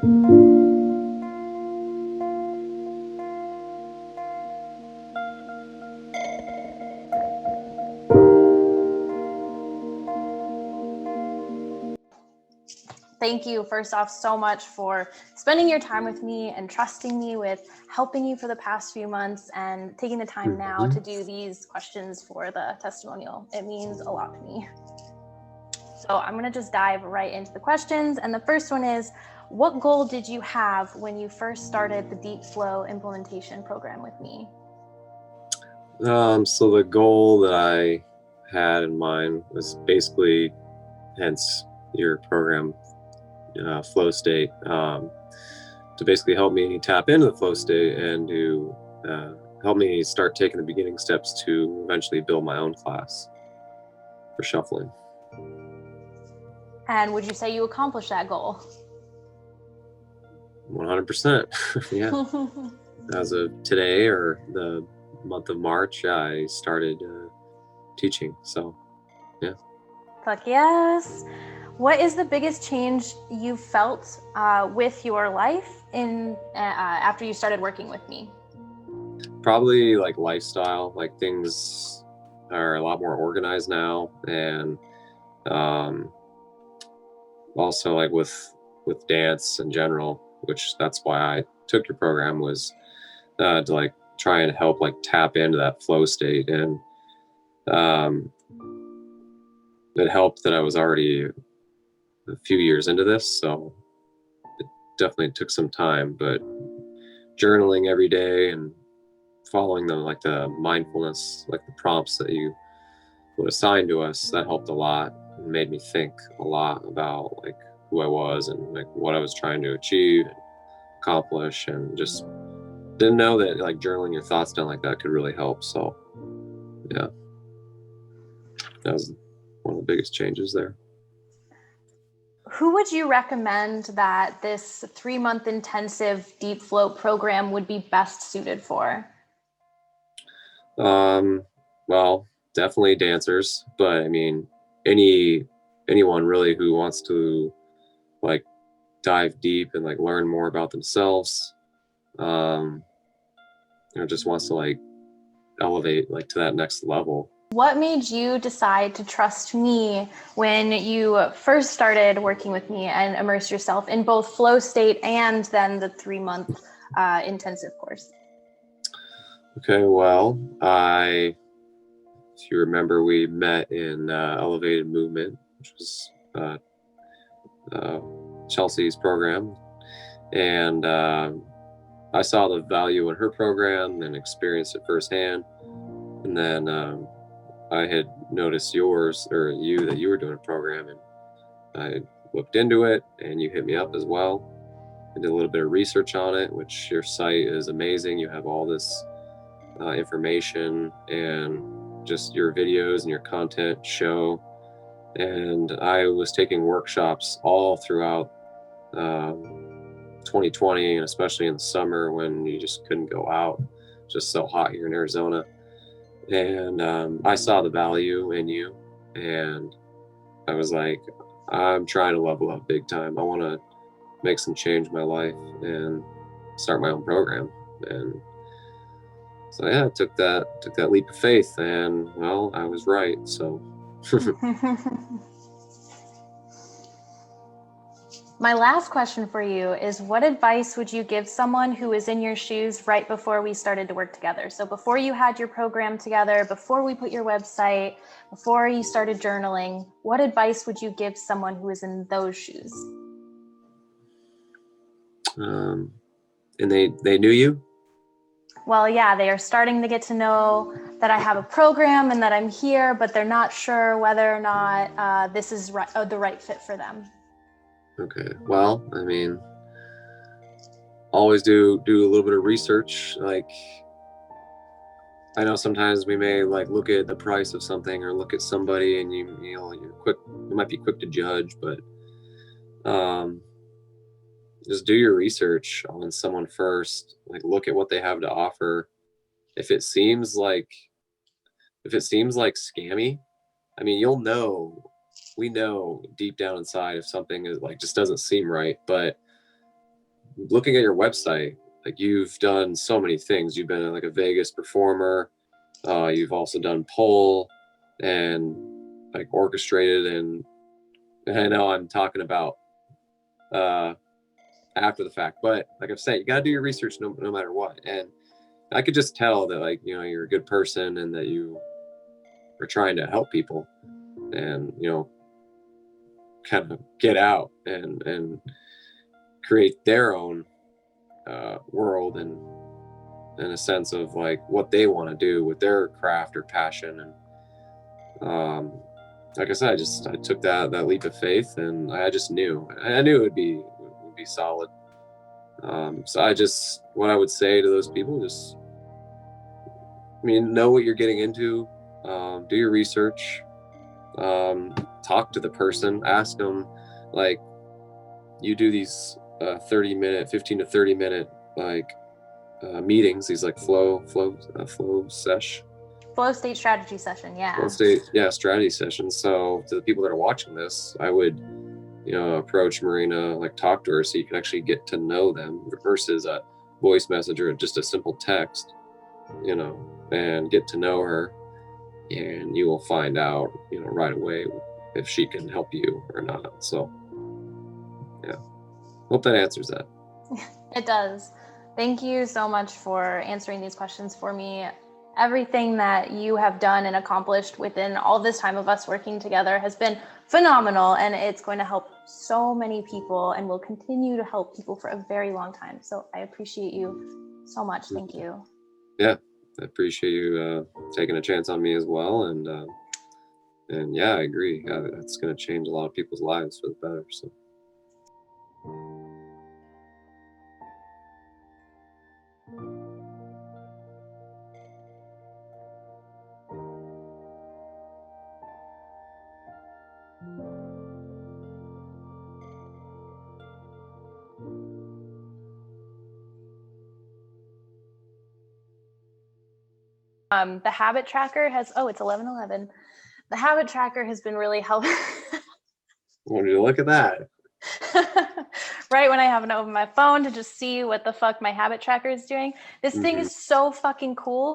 Thank you, first off, so much for spending your time with me and trusting me with helping you for the past few months and taking the time now to do these questions for the testimonial. It means a lot to me. So I'm going to just dive right into the questions. And the first one is, what goal did you have when you first started the Deep Flow implementation program with me? So the goal that I had in mind was basically, hence your program, flow state, to basically help me tap into the flow state and to help me start taking the beginning steps to eventually build my own class for shuffling. And would you say you accomplished that goal? 100%. Yeah. As of today, or the month of March, I started teaching. So, yeah. Fuck yes. What is the biggest change you felt with your life after you started working with me? Probably like lifestyle, like things are a lot more organized now, and also like with dance in general, which that's why I took your program, was to like try and help like tap into that flow state. And it helped that I was already a few years into this, so it definitely took some time, but journaling every day and following the mindfulness, like the prompts that you would assign to us, that helped a lot. It made me think a lot about like who I was and like what I was trying to achieve and accomplish, and just didn't know that like journaling your thoughts down like that could really help. So yeah, that was one of the biggest changes there. Who would you recommend that this 3-month intensive Deep Flow program would be best suited for? Well, definitely dancers, but I mean, anyone really who wants to like dive deep and like learn more about themselves, just wants to like elevate like to that next level. What made you decide to trust me when you first started working with me and immerse yourself in both flow state and then the 3-month intensive course? Okay, well, if you remember, we met in Elevated Movement, which was Chelsea's program, and I saw the value in her program and experienced it firsthand. And then I had noticed that you were doing a program, and I looked into it, and you hit me up as well. I did a little bit of research on it, which your site is amazing. You have all this information, and just your videos and your content show. And I was taking workshops all throughout 2020, and especially in the summer when you just couldn't go out. It's just so hot here in Arizona. And I saw the value in you, and I was like, I'm trying to level up big time. I want to make some change in my life and start my own program. And so yeah, I took that leap of faith, and well, I was right. So My last question for you is, what advice would you give someone who was in your shoes right before we started to work together? So before you had your program together, before we put your website, before you started journaling, what advice would you give someone who is in those shoes? and they knew you? Well, yeah, they are starting to get to know that I have a program and that I'm here, but they're not sure whether or not this is the right fit for them. Okay. Well, I mean, always do a little bit of research. Like, I know sometimes we may like look at the price of something or look at somebody, and you might be quick to judge, but just do your research on someone first. Like, look at what they have to offer. If it seems like scammy, I mean, we know deep down inside if something is like just doesn't seem right. But looking at your website, like you've done so many things. You've been like a Vegas performer. You've also done pole and like orchestrated, and I know I'm talking about after the fact, but like I've said, you got to do your research no matter what. And I could just tell that, like, you know, you're a good person and that you are trying to help people and, you know, kind of get out and create their own world and in a sense of like what they want to do with their craft or passion. And like I said, I took that leap of faith, and I just knew it would be solid. So what I would say to those people, just, I mean, know what you're getting into, do your research, talk to the person, ask them, like, you do these 15 to 30 minute like meetings, these like flow state strategy session. Yeah. Flow state, yeah, strategy sessions. So to the people that are watching this, I would, you know, approach Marina, like talk to her so you can actually get to know them versus a voice message or just a simple text, you know, and get to know her, and you will find out, you know, right away if she can help you or not. So yeah, hope that answers that. It does. Thank you so much for answering these questions for me. Everything that you have done and accomplished within all this time of us working together has been phenomenal, and it's going to help so many people and will continue to help people for a very long time. So I appreciate you so much. Thank you. Yeah, I appreciate you taking a chance on me as well. And yeah, I agree. It's going to change a lot of people's lives for the better. So. The habit tracker has, it's 11:11. The habit tracker has been really helpful. Would you look at that? Right when I haven't opened my phone to just see what the fuck my habit tracker is doing. This thing is so fucking cool.